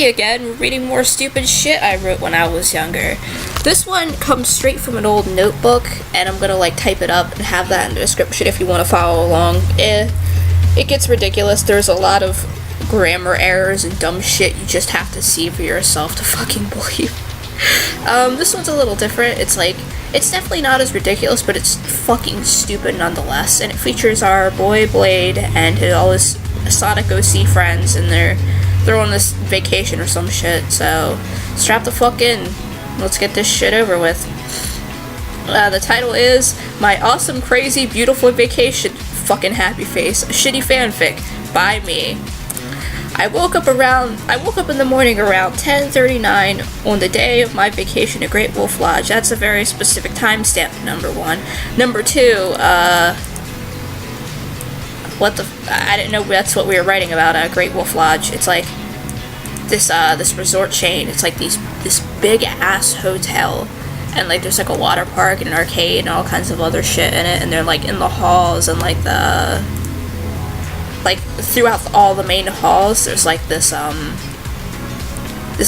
Again, we're reading more stupid shit I wrote when I was younger. This one comes straight from an old notebook, and I'm gonna like type it up and have that in the description if you want to follow along. It gets ridiculous. There's a lot of grammar errors and dumb shit you just have to see for yourself to fucking believe. This one's a little different. It's definitely not as ridiculous, but it's fucking stupid nonetheless. And it features our boy Blade and all his Sonic OC friends, and they're on this vacation or some shit. So strap the fuck in. Let's get this shit over with. The title is My Awesome Crazy Beautiful Vacation Fucking Happy Face, a shitty fanfic by me. I woke up in the morning around 10:39 on the day of my vacation at Great Wolf Lodge. That's a very specific timestamp, number one. Number two, I didn't know that's what we were writing about at Great Wolf Lodge. It's like this resort chain. It's like this big ass hotel, and like there's like a water park and an arcade and all kinds of other shit in it, and they're like in the halls and like throughout all the main halls there's like this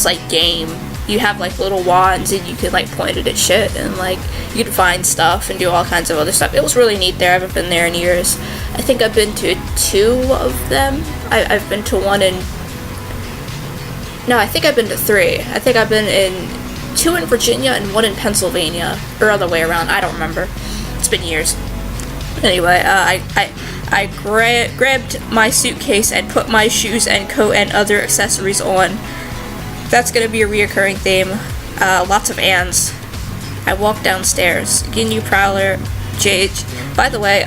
like game. You have like little wands and you can like point it at shit, and like you can find stuff and do all kinds of other stuff. It was really neat there. I haven't been there in years. I think I've been to two of them. I've been to one in... No, I think I've been to three. I think I've been in two in Virginia and one in Pennsylvania. Or other way around. I don't remember. It's been years. Anyway, I grabbed my suitcase and put my shoes and coat and other accessories on. That's gonna be a reoccurring theme. Lots of ands. I walked downstairs. Ginyu, Prowler, Jace. By the way,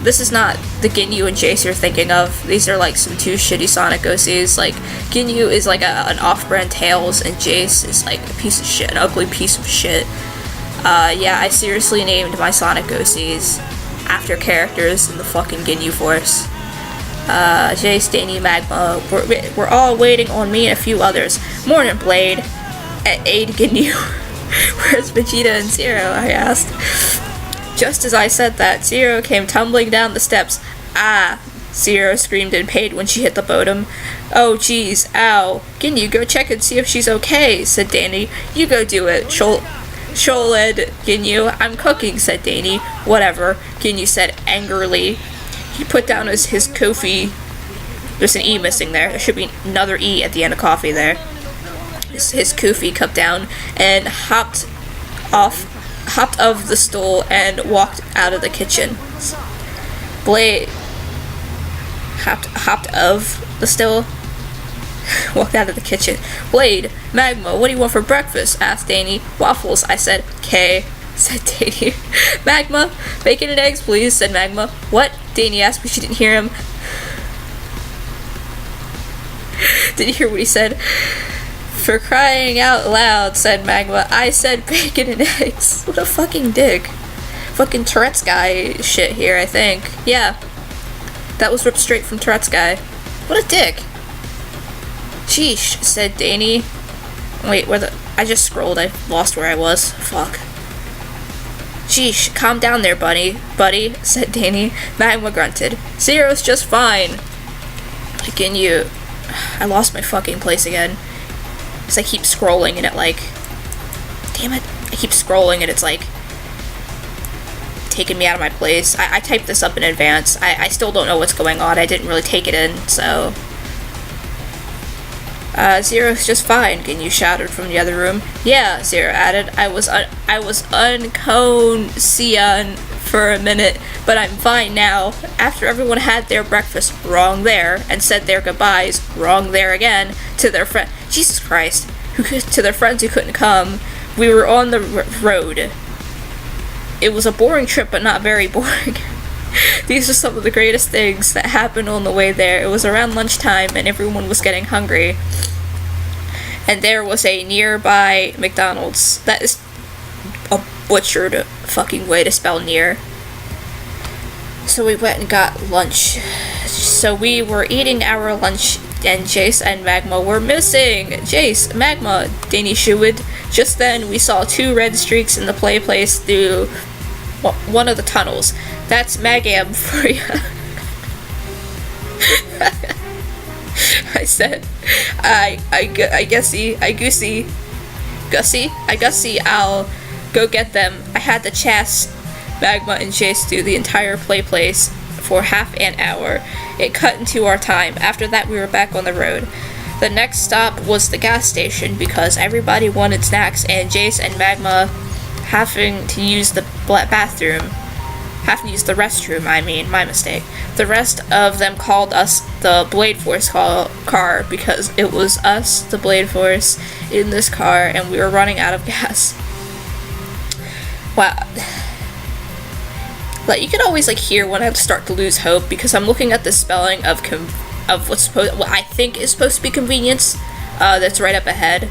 this is not the Ginyu and Jace you're thinking of. These are like some two shitty Sonic OCs. Like, Ginyu is like an off-brand Tails, and Jace is like a piece of shit, an ugly piece of shit. Yeah, I seriously named my Sonic OCs after characters in the fucking Ginyu Force. Jace, Danny, Magma, we're all waiting on me and a few others. Morning, Blade. Aid Ginyu. Where's Vegeta and Zero? I asked. Just as I said that, Zero came tumbling down the steps. Ah! Zero screamed in pain when she hit the bottom. Oh jeez, ow. Ginyu, go check and see if she's okay, said Danny. You go do it, Sholed Ginyu. I'm cooking, said Danny. Whatever, Ginyu said angrily. He put down his coffee. There's an E missing there. There should be another E at the end of coffee there. His coffee cup down and hopped of the stool and walked out of the kitchen. Blade hopped of the stool, walked out of the kitchen. Blade, Magma, what do you want for breakfast? Asked Danny. Waffles, I said. K, said Danny. Magma, bacon and eggs, please, said Magma. What? Danny asked, but she didn't hear him. Did you hear what he said? For crying out loud, said Magma. I said bacon and eggs. What a fucking dick. Fucking Tourette's guy shit here, I think. Yeah. That was ripped straight from Tourette's guy. What a dick. Sheesh, said Danny. Wait, I just scrolled. I lost where I was. Fuck. Sheesh, calm down there, buddy, said Danny. Magma grunted. Zero's just fine. Ginyu. I lost my fucking place again. Because I keep scrolling and it like... Damn it. I keep scrolling and it's like... taking me out of my place. I typed this up in advance. I still don't know what's going on. I didn't really take it in, so... Zero's just fine, Ginyu shouted from the other room. Yeah, Zero added. I was unconscious for a minute, but I'm fine now. After everyone had their breakfast, wrong there, and said their goodbyes, wrong there again, to their friend, Jesus Christ, to their friends who couldn't come, we were on the road. It was a boring trip, but not very boring. These are some of the greatest things that happened on the way there. It was around lunchtime, and everyone was getting hungry. And there was a nearby McDonald's. That is a butchered fucking way to spell near. So we went and got lunch. So we were eating our lunch, and Jace and Magma were missing. Jace, Magma, Danny shooed. Just then, we saw two red streaks in the play place through one of the tunnels. That's Magam for you. I said. I guessy, I'll go get them. I had to chase Magma and Chase through the entire place for half an hour. It cut into our time. After that, we were back on the road. The next stop was the gas station because everybody wanted snacks, and Jace and Magma having to use the restroom, my mistake. The rest of them called us the Blade Force car because it was us, the Blade Force, in this car, and we were running out of gas. Wow. Like, you can always, like, hear when I start to lose hope because I'm looking at the spelling of what I think is supposed to be convenience, that's right up ahead,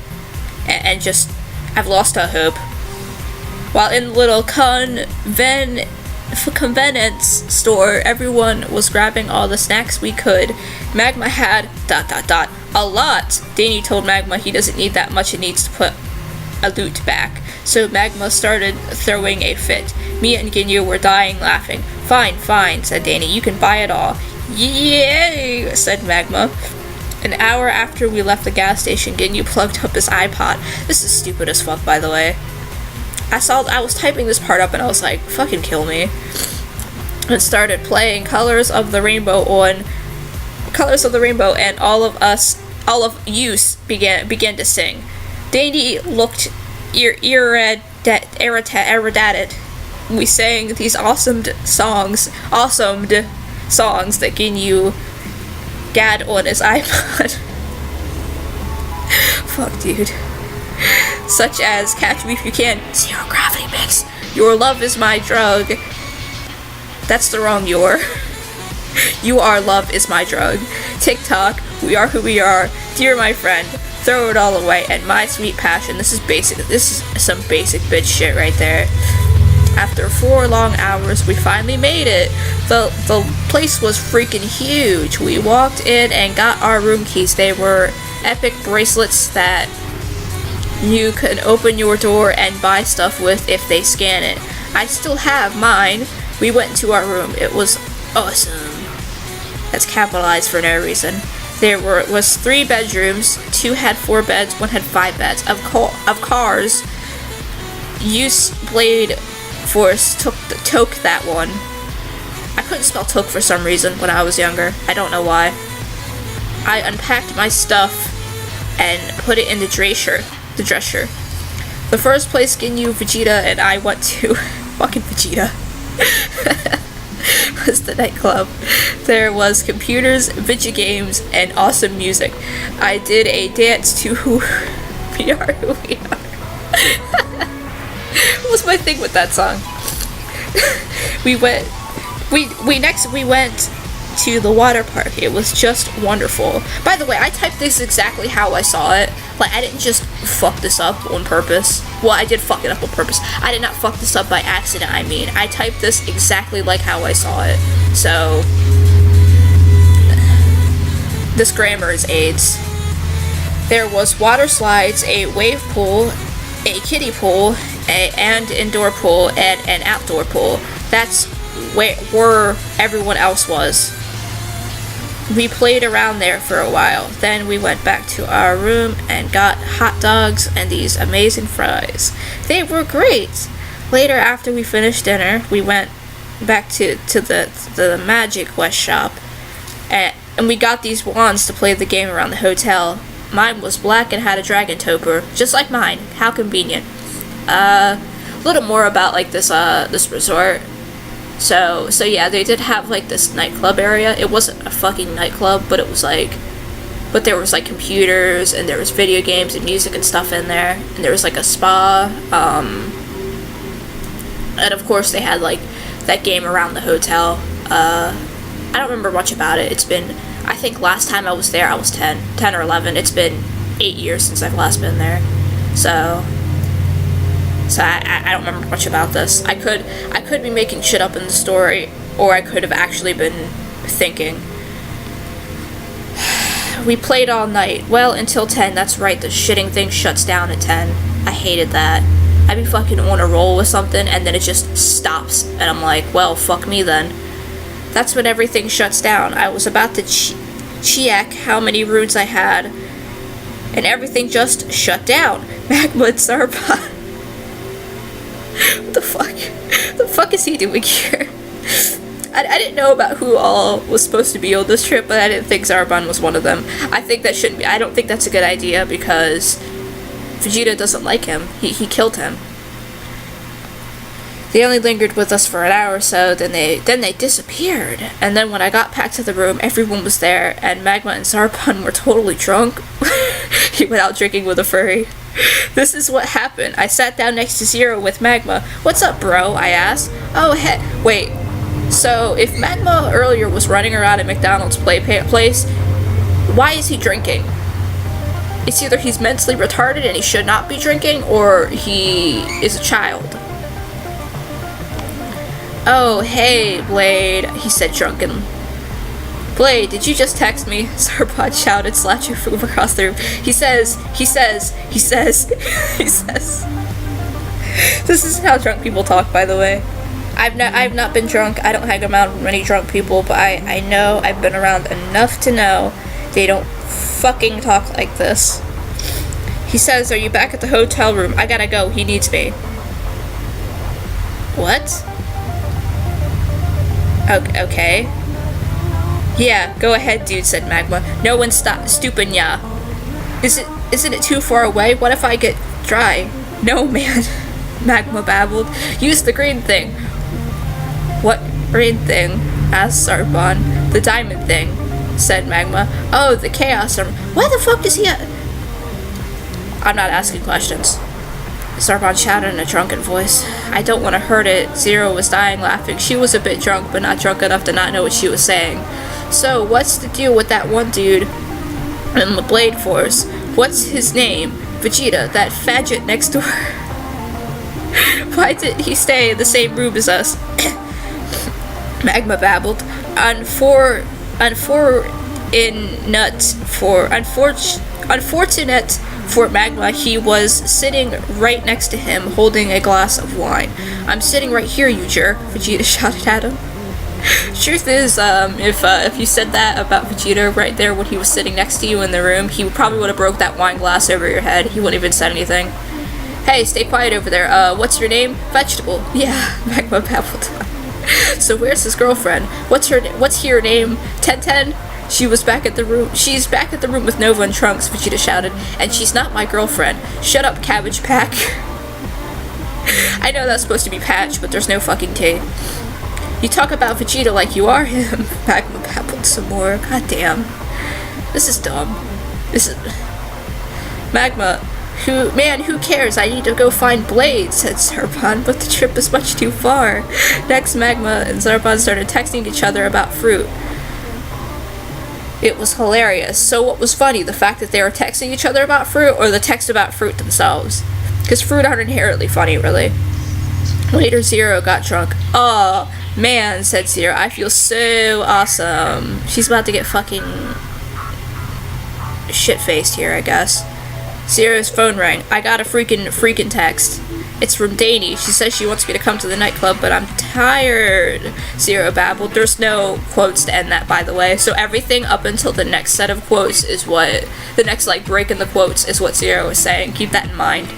and just, I've lost all hope. While in the little convenience store, everyone was grabbing all the snacks we could. Magma had ... a lot. Danny told Magma he doesn't need that much and needs to put a loot back. So Magma started throwing a fit. Me and Ginyu were dying laughing. Fine, said Danny. You can buy it all. Yay, said Magma. An hour after we left the gas station, Ginyu plugged up his iPod. This is stupid as fuck, by the way. I was typing this part up and I was like, fucking kill me. And started playing Colors of the Rainbow, and all of you began to sing. Danny looked irritated. We sang these awesome songs that Ginyu had on his iPod. Fuck, dude. Such as Catch Me If You Can, Zero Gravity Mix, Your Love Is My Drug. That's the wrong your. You Are Love Is My Drug. TikTok, We Are Who We Are, Dear My Friend, Throw It All Away, and My Sweet Passion. This is some basic bitch shit right there. After 4 long hours, we finally made it. The place was freaking huge. We walked in and got our room keys. They were epic bracelets that you can open your door and buy stuff with if they scan it. I still have mine. We went to our room. It was awesome. That's capitalized for no reason. There was 3 bedrooms. 2 had 4 beds. 1 had 5 beds. Of cars, use Blade Force took that one. I couldn't spell took for some reason when I was younger. I don't know why. I unpacked my stuff and put it in the dresser. The first place Ginyu, Vegeta, and I went to fucking Vegeta was the nightclub. There was computers, video games, and awesome music. I did a dance to Who We Are, Who We Are. What was my thing with that song? we went to the water park. It was just wonderful. By the way, I typed this exactly how I saw it. Like, I didn't just fuck this up on purpose. Well, I did fuck it up on purpose. I did not fuck this up by accident, I mean. I typed this exactly like how I saw it. So, this grammar is AIDS. There was water slides, a wave pool, a kiddie pool, and indoor pool, and an outdoor pool. That's where everyone else was. We played around there for a while. Then we went back to our room and got hot dogs and these amazing fries. They were great. Later, after we finished dinner, we went back to the Magic West shop, and we got these wands to play the game around the hotel. Mine was black and had a dragon toper, just like mine. How convenient. A little more about like this resort. So yeah, they did have like this nightclub area. It wasn't a fucking nightclub, but it was like, but there was like computers and there was video games and music and stuff in there, and there was like a spa, and of course they had like that game around the hotel. I don't remember much about it. It's been, I think last time I was there I was 10 or 11. It's been 8 years since I've last been there. So I don't remember much about this. I could be making shit up in the story, or I could have actually been thinking. We played all night. Well, until 10. That's right, the shitting thing shuts down at 10. I hated that. I'd be fucking on a roll with something, and then it just stops. And I'm like, well, fuck me then. That's when everything shuts down. I was about to check how many runes I had and everything just shut down. Magma and Zarbon. What the fuck? What the fuck is he doing here? I didn't know about who all was supposed to be on this trip, but I didn't think Zarbon was one of them. I think that shouldn't be. I don't think that's a good idea because Vegeta doesn't like him. He killed him. They only lingered with us for an hour or so, then they disappeared. And then when I got back to the room, everyone was there, and Magma and Zarbon were totally drunk. He went out drinking with a furry. This is what happened. I sat down next to Zero with Magma. "What's up, bro?" I asked. "Oh, wait. So, if Magma earlier was running around at McDonald's place, why is he drinking? It's either he's mentally retarded and he should not be drinking, or he is a child." "Oh, hey, Blade," he said drunken. "Blade, did you just text me?" Zarbon shouted, slouching from across the room. He says. This is how drunk people talk, by the way. I've not been drunk. I don't hang around with many drunk people, but I know I've been around enough to know they don't fucking talk like this. He says, "Are you back at the hotel room? I gotta go. He needs me." What? Okay. "Yeah, go ahead, dude," said Magma. "No one's stooping ya. Isn't it too far away? What if I get dry?" "No, man," Magma babbled. "Use the green thing." "What green thing?" asked Zarbon. "The diamond thing," said Magma. "Oh, the chaos armor. Why the fuck does he I'm not asking questions. Zarbon shouted in a drunken voice. I don't want to hurt it. Zero was dying laughing. She was a bit drunk, but not drunk enough to not know what she was saying. "So, what's the deal with that one dude in the Blade Force? What's his name? Vegeta, that faggot next door." "Why did he stay in the same room as us?" Magma babbled. Unfortunate for Magma, he was sitting right next to him, holding a glass of wine. "I'm sitting right here, you jerk," Vegeta shouted at him. Truth is, if you said that about Vegeta right there when he was sitting next to you in the room, he probably would have broke that wine glass over your head. He wouldn't even said anything. "Hey, stay quiet over there. What's your name?" "Vegetable." "Yeah," Magma babbled. "So where's his girlfriend? What's her name? 1010? She's back at the room with Nova and Trunks," Vegeta shouted. "And she's not my girlfriend." "Shut up, Cabbage Pack." I know that's supposed to be Patch, but there's no fucking T. "You talk about Vegeta like you are him," Magma babbled some more. God damn. This is dumb. Magma, who cares? I need to go find Blade, said Zarbon, but the trip is much too far. Next, Magma and Zarbon started texting each other about fruit. It was hilarious. So what was funny, the fact that they were texting each other about fruit, or the text about fruit themselves? Because fruit aren't inherently funny, really. Later, Zero got drunk. "Oh, man," said Zero, "I feel so awesome." She's about to get fucking shit-faced here, I guess. Zero's phone rang. "I got a freaking text. It's from Dani. She says she wants me to come to the nightclub, but I'm tired," Zero babbled. There's no quotes to end that, by the way, so everything up until the next set of quotes is what, the next, break in the quotes is what Zero is saying. Keep that in mind.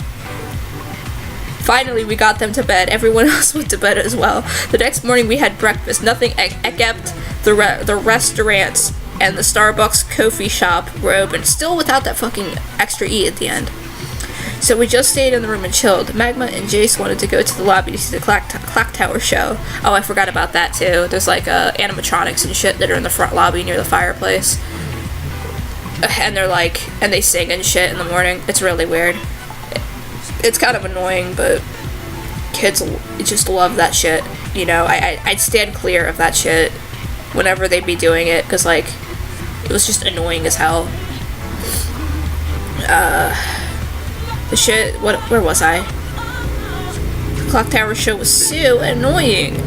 Finally, we got them to bed. Everyone else went to bed as well. The next morning, we had breakfast. Nothing except the restaurants and the Starbucks coffee shop were open, still without that fucking extra E at the end. So we just stayed in the room and chilled. Magma and Jace wanted to go to the lobby to see the Clock Tower show. Oh, I forgot about that too. There's animatronics and shit that are in the front lobby near the fireplace. And and they sing and shit in the morning. It's really weird. It's kind of annoying, but kids just love that shit. You know, I'd stand clear of that shit whenever they'd be doing it, because it was just annoying as hell. The shit, where was I? The Clock Tower show was so annoying.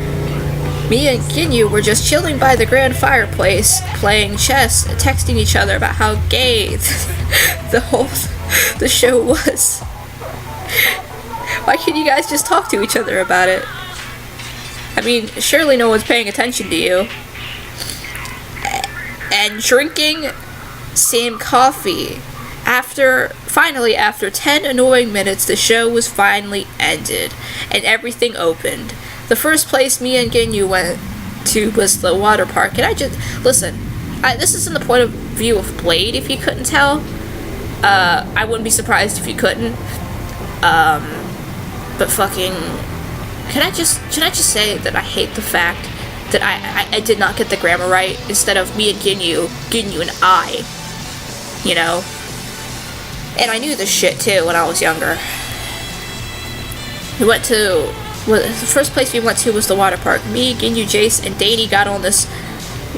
Me and Ginyu were just chilling by the grand fireplace, playing chess, texting each other about how gay the show was. Why can't you guys just talk to each other about it? I mean, surely no one's paying attention to you. And drinking same coffee Finally, after 10 annoying minutes, the show was finally ended, and everything opened. The first place me and Ginyu went to was the water park, and I just, listen, this isn't the point of view of Blade, if you couldn't tell. I wouldn't be surprised if you couldn't. But fucking, can I just say that I hate the fact that I did not get the grammar right, instead of me and Ginyu and I, you know? And I knew this shit too when I was younger. The first place we went to was the water park. Me, Ginyu, Jace, and Danny got on this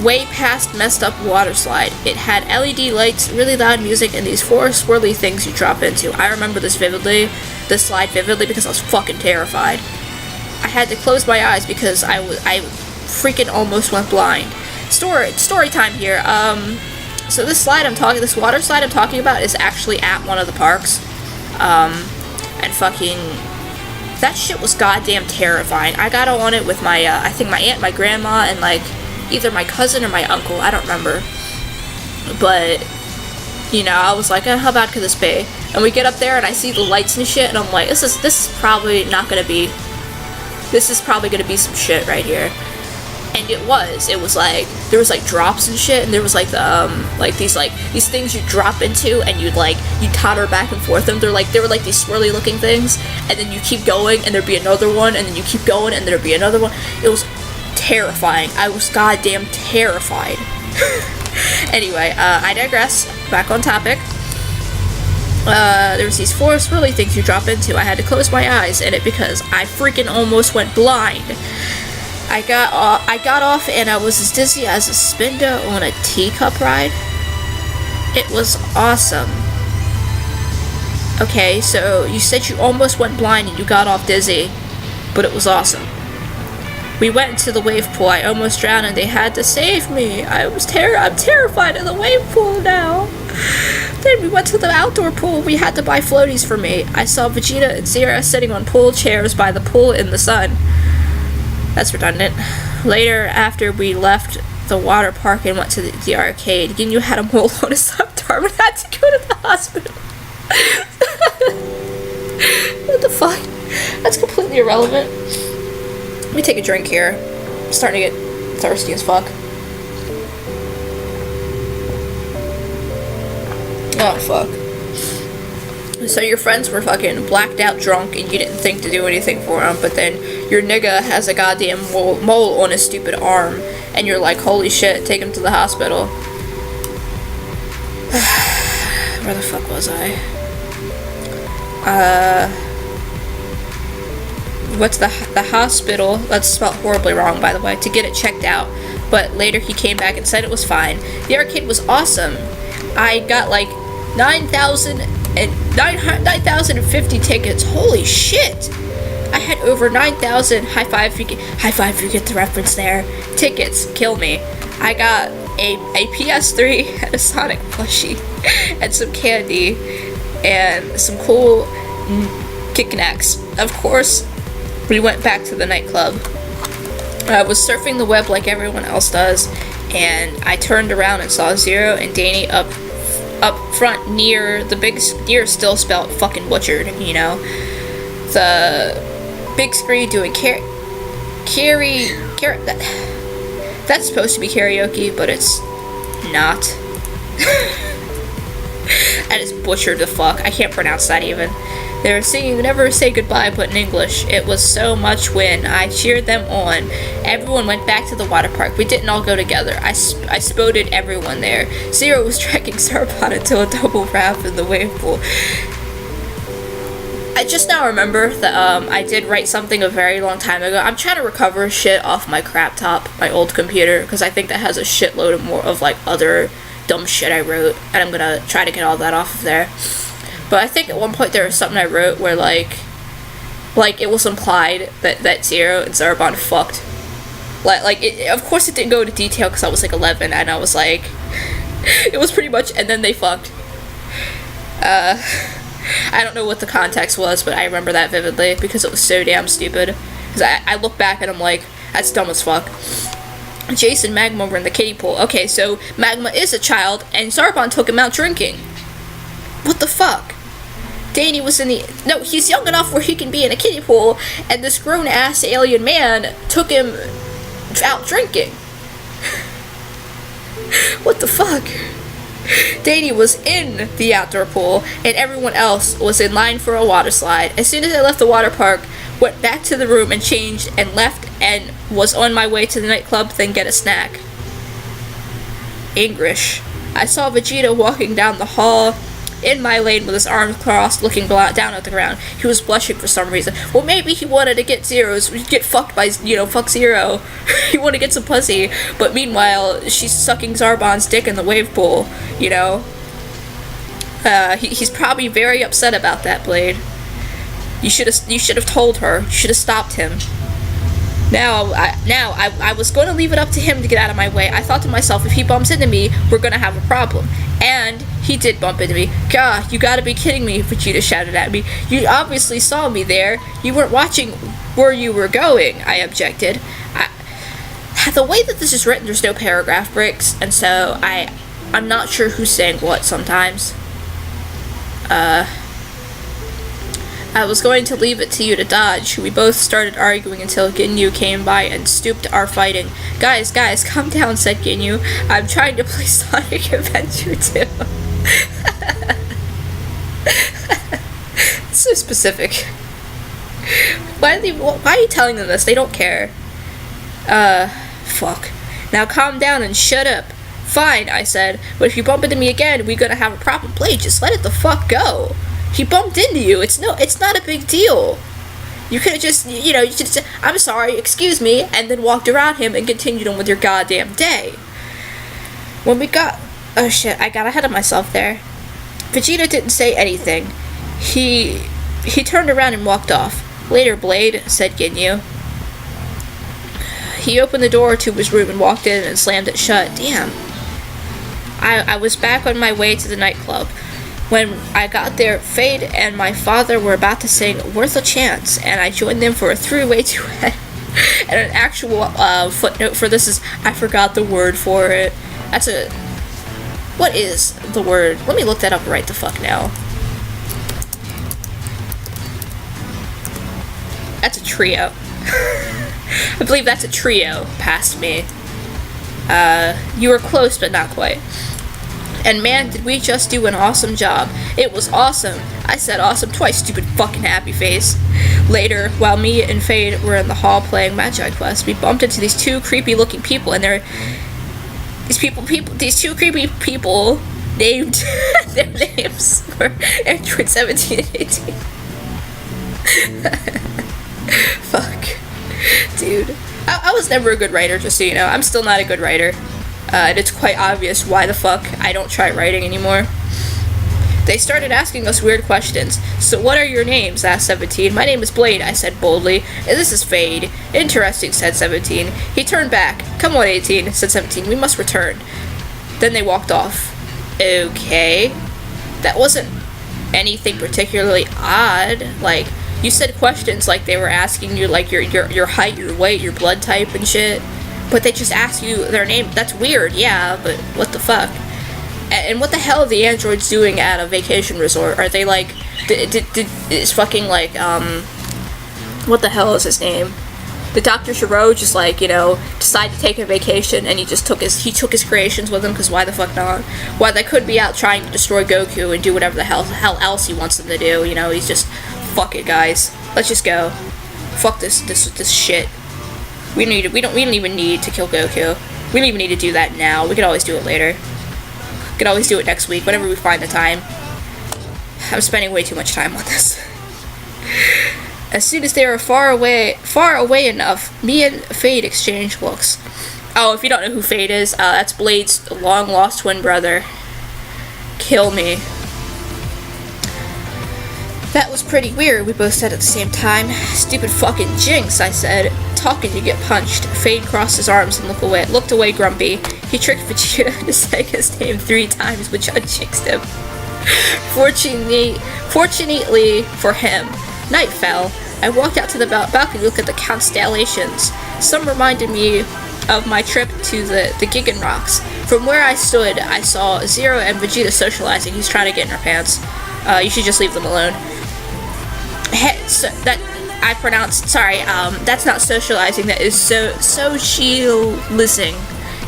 way past messed up water slide. It had LED lights, really loud music, and these 4 swirly things you drop into. I remember this slide vividly, because I was fucking terrified. I had to close my eyes because I freaking almost went blind. Story time here. So this water slide I'm talking about is actually at one of the parks. And fucking, that shit was goddamn terrifying. I got on it with my, I think my aunt, my grandma, and like, either my cousin or my uncle, I don't remember. But, you know, I was like, how bad could this be? And we get up there and I see the lights and shit, and I'm like, this is probably gonna be some shit right here. And it was like, there was like drops and shit, and there was like these things you drop into, and you totter back and forth them. They were like these swirly looking things, and then you keep going and there'd be another one, and then you keep going and there'd be another one. It was terrifying. I was goddamn terrified. Anyway, I digress. Back on topic. There was these 4 swirly things you drop into. I had to close my eyes in it because I freaking almost went blind. I got off and I was as dizzy as a spinda on a teacup ride. It was awesome. Okay, so you said you almost went blind and you got off dizzy, but it was awesome. We went into the wave pool. I almost drowned and they had to save me. I'm terrified of the wave pool now. Then we went to the outdoor pool. We had to buy floaties for me. I saw Vegeta and Zera sitting on pool chairs by the pool in the sun. That's redundant. Later, after we left the water park and went to the arcade, Ginyu had a mole on his left arm and had to go to the hospital. What the fuck? That's completely irrelevant. Let me take a drink here. I'm starting to get thirsty as fuck. Oh, fuck. So your friends were fucking blacked out drunk and you didn't think to do anything for them, but then your nigga has a goddamn mole on his stupid arm, and you're like, holy shit, take him to the hospital. Where the fuck was I? Went to the hospital, that's spelled horribly wrong by the way, to get it checked out, but later he came back and said it was fine. The arcade was awesome. I got like 9,050 tickets. Holy shit! I had over 9,000. High five if you get the reference there. Tickets, kill me. I got a PS3 and a Sonic plushie and some candy and some cool knickknacks. Of course, we went back to the nightclub. I was surfing the web like everyone else does, and I turned around and saw Zero and Danny up front near the big, near still spelled fucking butchered, you know, the big screen doing that's supposed to be karaoke, but it's not. And it's butchered the fuck. I can't pronounce that even. They were singing Never Say Goodbye, but in English. It was so much when I cheered them on. Everyone went back to the water park. We didn't all go together. I spotted everyone there. Zero was dragging Sarpon into a double wrap in the wave pool. I just now remember that I did write something a very long time ago. I'm trying to recover shit off my crap top, my old computer, because I think that has a shitload of more of like other dumb shit I wrote, and I'm gonna try to get all that off of there. But I think at one point there was something I wrote where like it was implied that Zero and Zarbon fucked. Of course it didn't go into detail because I was like 11, and I was like, it was pretty much, and then they fucked. I don't know what the context was, but I remember that vividly because it was so damn stupid. Because I look back and I'm like, that's dumb as fuck. Jason and Magma were in the kiddie pool. Okay, so Magma is a child, and Zarbon took him out drinking. What the fuck? Danny was in the... No, he's young enough where he can be in a kiddie pool, and this grown-ass alien man took him out drinking. What the fuck? Danny was in the outdoor pool, and everyone else was in line for a water slide. As soon as I left the water park, went back to the room and changed and left and was on my way to the nightclub, then get a snack. English. I saw Vegeta walking down the hall in my lane with his arms crossed, looking down at the ground. He was blushing for some reason. Well, maybe he wanted to get Zero's, get fucked by, fuck Zero. He wanted to get some pussy, but meanwhile, she's sucking Zarbon's dick in the wave pool, he's probably very upset about that, Blade. You should have told her. You should have stopped him. I was going to leave it up to him to get out of my way. I thought to myself, if he bumps into me, we're going to have a problem. And he did bump into me. God, you gotta be kidding me, Vegeta shouted at me. You obviously saw me there. You weren't watching where you were going, I objected. The way that this is written, there's no paragraph breaks, and so I'm not sure who's saying what sometimes. I was going to leave it to you to dodge. We both started arguing until Ginyu came by and stooped our fighting. Guys, calm down, said Ginyu. I'm trying to play Sonic Adventure 2. It's so specific. Why are you telling them this? They don't care. Fuck. Now calm down and shut up. Fine, I said. But if you bump into me again, we're gonna have a problem. Blade, just let it the fuck go. He bumped into you. It's not a big deal. You could have just, you should have said, I'm sorry, excuse me, and then walked around him and continued on with your goddamn day. When we got... Oh shit, I got ahead of myself there. Vegeta didn't say anything. He turned around and walked off. Later, Blade, said Ginyu. He opened the door to his room and walked in and slammed it shut. Damn. I was back on my way to the nightclub. When I got there, Fade and my father were about to sing Worth a Chance, and I joined them for a three-way duet. And an actual footnote for this is, I forgot the word for it. What is the word? Let me look that up right the fuck now. That's a trio. I believe that's a trio, past me. You were close, but not quite. And man, did we just do an awesome job. It was awesome. I said awesome twice, stupid fucking happy face. Later, while me and Fade were in the hall playing Magi Quest, we bumped into these two creepy looking people, and these two creepy people named their names were Android 17 and 18. Fuck. Dude. I was never a good writer, just so you know. I'm still not a good writer. And it's quite obvious why the fuck I don't try writing anymore. They started asking us weird questions. So what are your names? Asked 17. My name is Blade, I said boldly. And this is Fade. Interesting, said 17. He turned back. Come on, 18, said 17. We must return. Then they walked off. Okay. That wasn't anything particularly odd. Like, you said questions like they were asking you like your height, your weight, your blood type and shit. But they just ask you their name. That's weird, yeah, but what the fuck? And what the hell are the androids doing at a vacation resort? Are they like, is fucking like, what the hell is his name? Did Dr. Shiro just like, decide to take a vacation and he took his creations with him, because why the fuck not? Why, they could be out trying to destroy Goku and do whatever the hell else he wants them to do, he's just, fuck it guys. Let's just go. Fuck this shit. We don't even need to kill Goku. We don't even need to do that now. We could always do it later. We could always do it next week, whenever we find the time. I'm spending way too much time on this. As soon as they were far away enough, me and Fade exchanged looks. Oh, if you don't know who Fade is, that's Blade's long-lost twin brother. Kill me. That was pretty weird, we both said at the same time. Stupid fucking jinx, I said. Talking, you get punched. Fade crossed his arms and looked away grumpy. He tricked Vegeta into saying his name 3 times, which unjinxed him. Fortunately for him, night fell. I walked out to the balcony to look at the constellations. Some reminded me of my trip to the Gigan Rocks. From where I stood, I saw Zero and Vegeta socializing. He's trying to get in her pants. You should just leave them alone. Hey, so that I pronounced. Sorry. That's not socializing. That is socializing.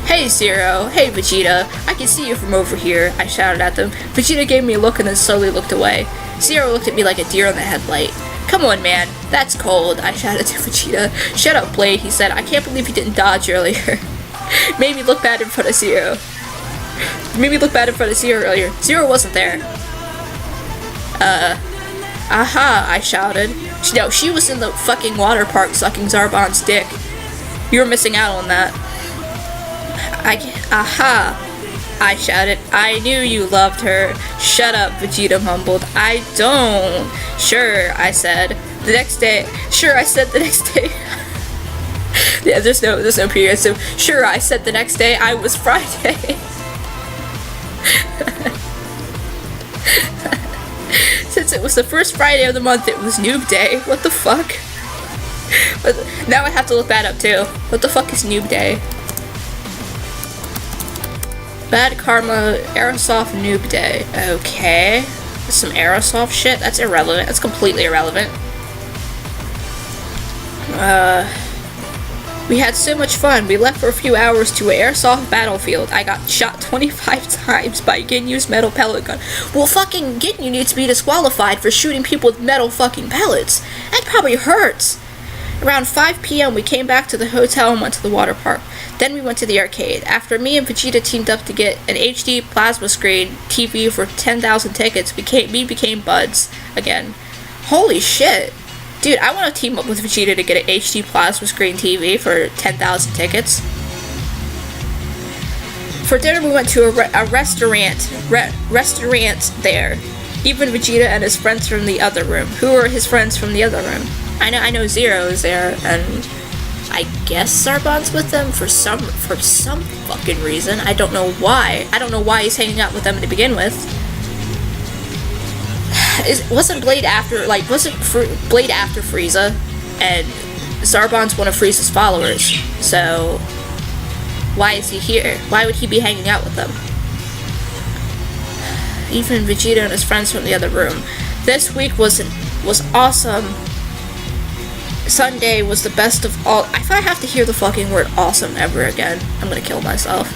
Hey Zero. Hey Vegeta. I can see you from over here. I shouted at them. Vegeta gave me a look and then slowly looked away. Zero looked at me like a deer in the headlight. Come on, man. That's cold. I shouted to Vegeta. Shut up, Blade. He said. I can't believe you didn't dodge earlier. Made me look bad in front of Zero. Earlier. Zero wasn't there. Aha, I shouted. No, she was in the fucking water park sucking Zarbon's dick. You were missing out on that. Aha, I shouted. I knew you loved her. Shut up, Vegeta mumbled. I don't. Sure, I said. The next day. Yeah, there's no period, so sure, I said the next day I was Friday. Since it was the first Friday of the month, it was Noob Day. What the fuck? But now I have to look that up too. What the fuck is Noob Day? Bad Karma Aerosoft Noob Day. Okay. Some Aerosoft shit? That's irrelevant. That's completely irrelevant. We had so much fun. We left for a few hours to an airsoft battlefield. I got shot 25 times by Ginyu's metal pellet gun. Well, fucking Ginyu needs to be disqualified for shooting people with metal fucking pellets. That probably hurts. Around 5 p.m. we came back to the hotel and went to the water park. Then we went to the arcade. After me and Vegeta teamed up to get an HD plasma screen TV for 10,000 tickets, we became buds again. Holy shit. Dude, I want to team up with Vegeta to get an HD plasma screen TV for 10,000 tickets. For dinner, we went to a restaurant there. Even Vegeta and his friends from the other room. Who are his friends from the other room? I know Zero is there, and I guess Zarbon's with them for some fucking reason. I don't know why. I don't know why he's hanging out with them to begin with. Wasn't Blade after Frieza, and Zarbon's one of Frieza's followers, so why is he here? Why would he be hanging out with them? Even Vegeta and his friends from the other room. This week was awesome. Sunday was the best of all. If I have to hear the fucking word awesome ever again, I'm gonna kill myself.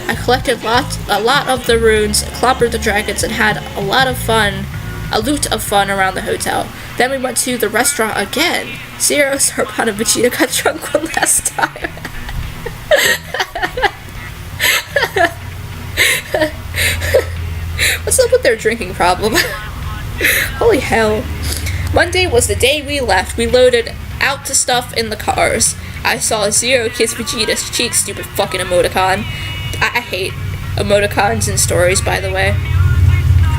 I collected a lot of the runes, clobbered the dragons, and had a loot of fun around the hotel. Then we went to the restaurant again. Zero, Zarbon, and Vegeta got drunk one last time. What's up with their drinking problem? Holy hell. Monday was the day we left. We loaded out to stuff in the cars. I saw Zero kiss Vegeta's cheek, stupid fucking emoticon. I hate emoticons in stories, by the way.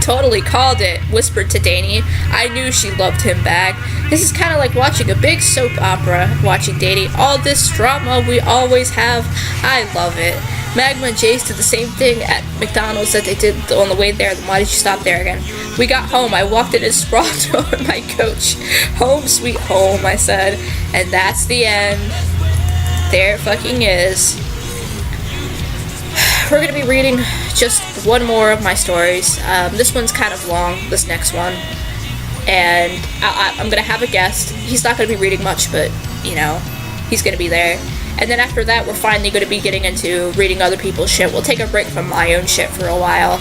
Totally called it, whispered to Danny. I knew she loved him back. This is kind of like watching a big soap opera, watching Danny. All this drama we always have. I love it. Magma and Jace did the same thing at McDonald's that they did on the way there. Then why did you stop there again? We got home. I walked in and sprawled over my coach. Home sweet home, I said. And that's the end. There it fucking is. We're going to be reading just one more of my stories. This one's kind of long, this next one. And I'm going to have a guest. He's not going to be reading much, but, you know, he's going to be there. And then after that, we're finally going to be getting into reading other people's shit. We'll take a break from my own shit for a while.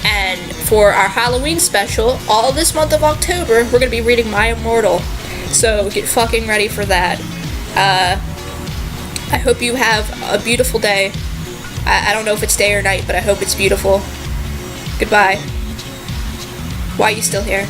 And for our Halloween special, all this month of October, we're going to be reading My Immortal. So get fucking ready for that. I hope you have a beautiful day. I don't know if it's day or night, but I hope it's beautiful. Goodbye. Why are you still here?